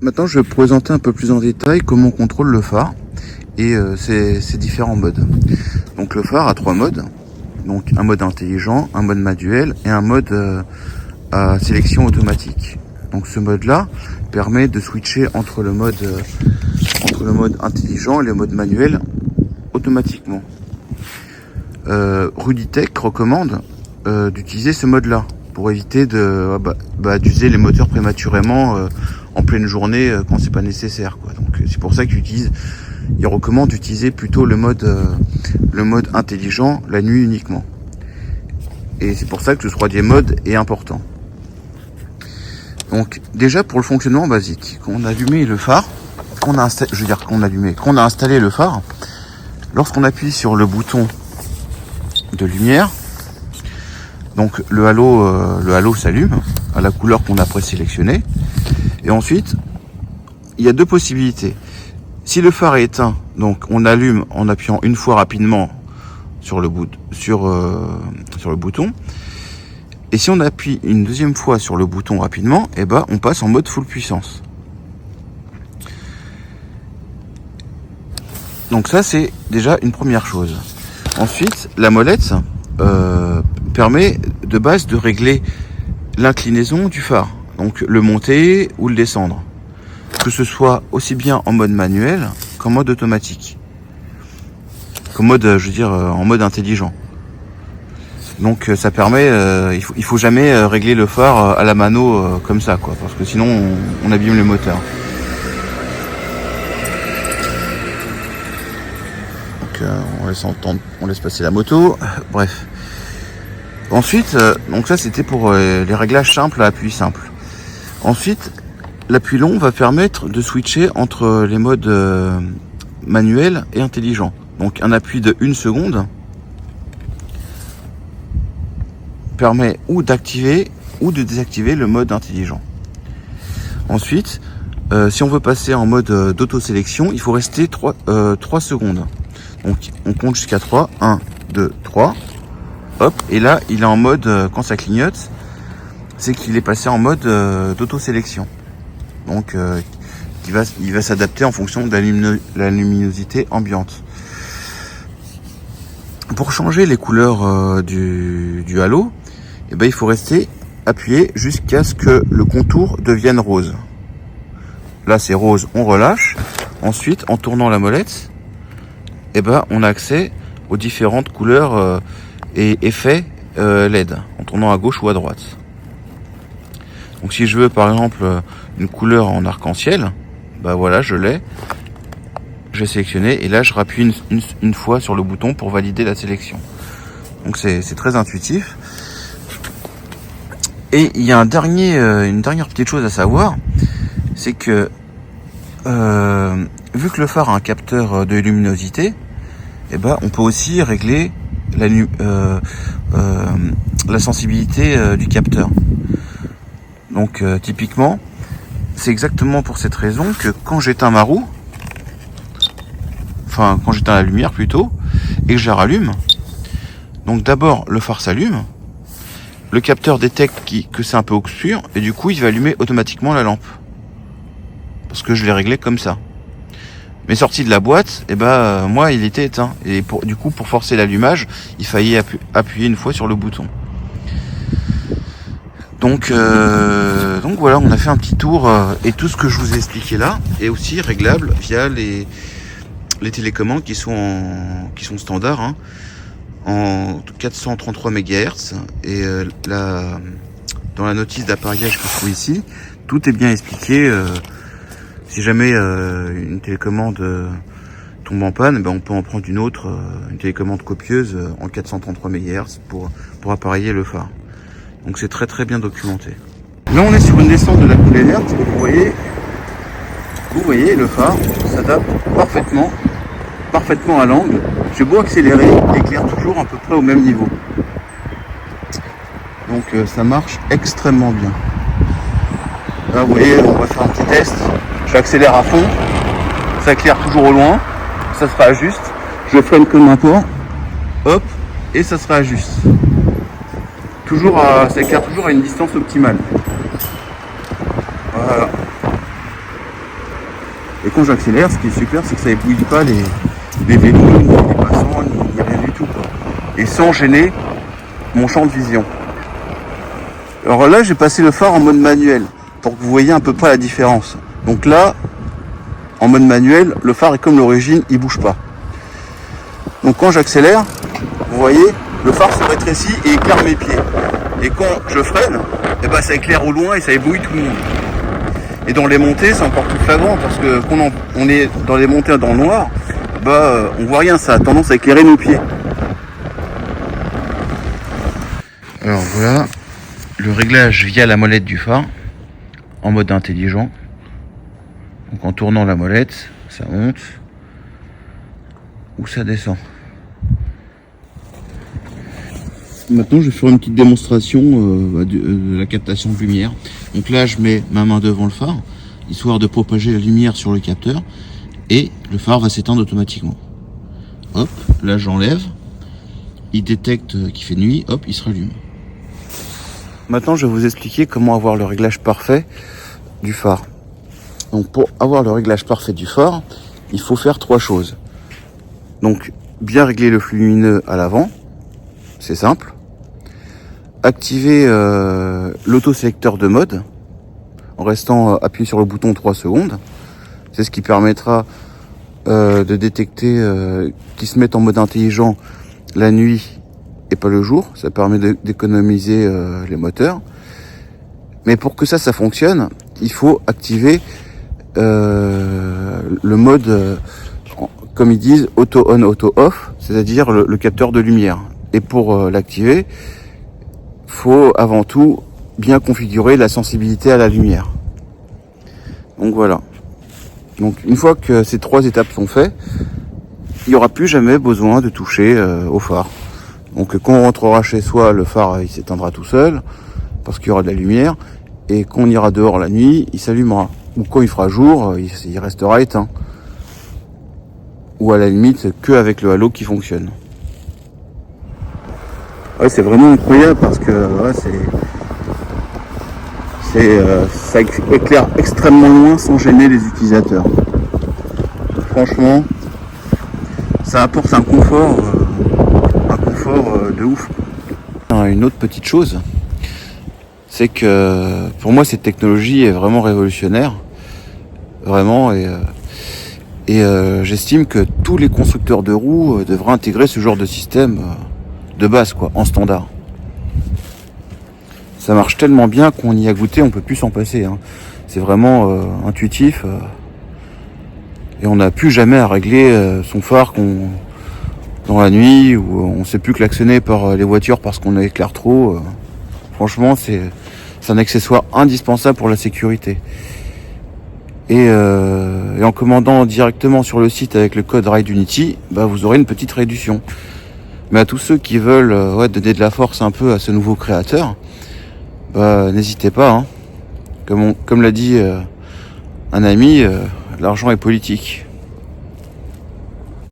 Maintenant, je vais vous présenter un peu plus en détail comment on contrôle le phare et ses différents modes. Donc le phare a 3 modes. Donc un mode intelligent, un mode manuel et un mode à sélection automatique. Donc ce mode-là permet de switcher entre le mode intelligent et le mode manuel automatiquement. Ruditech recommande d'utiliser ce mode-là pour éviter d'user les moteurs prématurément en pleine journée quand c'est pas nécessaire, quoi. Donc c'est pour ça il recommande d'utiliser plutôt le mode intelligent la nuit uniquement. Et c'est pour ça que ce troisième mode est important. Donc déjà pour le fonctionnement basique, quand on a allumé le phare, quand on a installé le phare, lorsqu'on appuie sur le bouton de lumière, donc le halo s'allume à la couleur qu'on a présélectionnée. Et ensuite, il y a deux possibilités. Si le phare est éteint, donc on allume en appuyant une fois rapidement sur le bouton. Et si on appuie une deuxième fois sur le bouton rapidement, on passe en mode full puissance. Donc ça, c'est déjà une première chose. Ensuite, la molette permet de base de régler l'inclinaison du phare, donc le monter ou le descendre, que ce soit aussi bien en mode manuel qu'en mode automatique, en mode intelligent. Donc ça permet, il faut jamais régler le phare à la mano comme ça, quoi, parce que sinon on abîme le moteur. Donc on laisse passer la moto. Bref. Ensuite, donc ça c'était pour les réglages simples à appui simple. Ensuite, l'appui long va permettre de switcher entre les modes manuel et intelligent. Donc un appui de 1 seconde permet ou d'activer ou de désactiver le mode intelligent. Ensuite, si on veut passer en mode d'autosélection, il faut rester 3 secondes. Donc on compte jusqu'à 3, 1, 2, 3. Hop, et là il est en mode, quand ça clignote, c'est qu'il est passé en mode d'autosélection. Donc il va s'adapter en fonction de la luminosité ambiante. Pour changer les couleurs du halo, il faut rester appuyé jusqu'à ce que le contour devienne rose. Là c'est rose, on relâche. Ensuite, en tournant la molette, on a accès aux différentes couleurs et effets LED, en tournant à gauche ou à droite. Donc si je veux par exemple une couleur en arc-en-ciel, je l'ai. J'ai sélectionné et là je rappuie une fois sur le bouton pour valider la sélection. Donc c'est très intuitif. Et il y a une dernière petite chose à savoir, c'est que vu que le phare a un capteur de luminosité, on peut aussi régler la sensibilité du capteur. Donc typiquement, c'est exactement pour cette raison que quand j'éteins ma roue, quand j'éteins la lumière plutôt, et que je la rallume, donc d'abord le phare s'allume, le capteur détecte que c'est un peu obscur, et du coup il va allumer automatiquement la lampe. Parce que je l'ai réglé comme ça. Mais sorti de la boîte, moi il était éteint. Et pour forcer l'allumage, il fallait appuyer une fois sur le bouton. Donc voilà, on a fait un petit tour et tout ce que je vous ai expliqué là est aussi réglable via les télécommandes qui sont standards en 433 MHz et dans la notice d'appareillage que je trouve ici, tout est bien expliqué. Si jamais une télécommande tombe en panne, on peut en prendre une autre, une télécommande copieuse en 433 MHz pour appareiller le phare. Donc c'est très très bien documenté. Là on est sur une descente de la coulée verte et vous voyez le phare s'adapte parfaitement à l'angle. J'ai beau accélérer, il éclaire toujours à peu près au même niveau. Donc ça marche extrêmement bien. Là vous voyez, on va faire un petit test. J'accélère à fond, ça éclaire toujours au loin, ça se réajuste. Je freine comme un porc, hop, et ça se réajuste. Ça éclaire toujours à une distance optimale. Voilà. quand j'accélère, ce qui est super, c'est que ça éblouit pas les vélos, ni les passants, ni rien du tout, quoi. Et sans gêner mon champ de vision. Alors là, j'ai passé le phare en mode manuel pour que vous voyez à peu près la différence. Donc là, en mode manuel, le phare est comme l'origine, il bouge pas. Donc quand j'accélère, vous voyez, le phare se rétrécit et éclaire mes pieds. Et quand je freine, eh ben ça éclaire au loin et ça éblouit tout le monde. Et dans les montées, c'est encore plus flagrant parce que quand on est dans les montées dans le noir, on voit rien, ça a tendance à éclairer nos pieds. Alors voilà, le réglage via la molette du phare, en mode intelligent. Donc en tournant la molette, ça monte ou ça descend. Maintenant, je vais faire une petite démonstration de la captation de lumière. Donc là, je mets ma main devant le phare, histoire de propager la lumière sur le capteur, et le phare va s'éteindre automatiquement. Hop, là j'enlève, il détecte qu'il fait nuit, hop, il se rallume. Maintenant, je vais vous expliquer comment avoir le réglage parfait du phare. Donc pour avoir le réglage parfait du phare, il faut faire 3 choses. Donc bien régler le flux lumineux à l'avant, c'est simple. Activer l'autosélecteur de mode en restant appuyé sur le bouton 3 secondes. C'est ce qui permettra de détecter qu'ils se mettent en mode intelligent la nuit et pas le jour. Ça permet d'économiser les moteurs. Mais pour que ça fonctionne, il faut activer le mode, comme ils disent, auto-on, auto-off, c'est-à-dire le capteur de lumière. Et pour l'activer, faut avant tout bien configurer la sensibilité à la lumière. Donc voilà. Donc une fois que ces 3 étapes sont faites, il n'y aura plus jamais besoin de toucher au phare. Donc quand on rentrera chez soi, le phare il s'éteindra tout seul parce qu'il y aura de la lumière. Et quand on ira dehors la nuit, il s'allumera. Ou quand il fera jour, il restera éteint. Ou à la limite que avec le halo qui fonctionne. Ouais, c'est vraiment incroyable parce que ouais, ça éclaire extrêmement loin sans gêner les utilisateurs. Franchement, ça apporte un confort de ouf. Une autre petite chose, c'est que pour moi cette technologie est vraiment révolutionnaire, vraiment, et j'estime que tous les constructeurs de roues devraient intégrer ce genre de système de base, quoi, en standard. Ça marche tellement bien qu'on y a goûté, on peut plus s'en passer, hein. C'est vraiment intuitif et on n'a plus jamais à régler son phare dans la nuit où on ne sait plus klaxonner par les voitures parce qu'on éclaire trop. Franchement, c'est un accessoire indispensable pour la sécurité. Et en commandant directement sur le site avec le code Ride Unity, vous aurez une petite réduction. Mais à tous ceux qui veulent donner de la force un peu à ce nouveau créateur, n'hésitez pas, hein. Comme l'a dit un ami, l'argent est politique.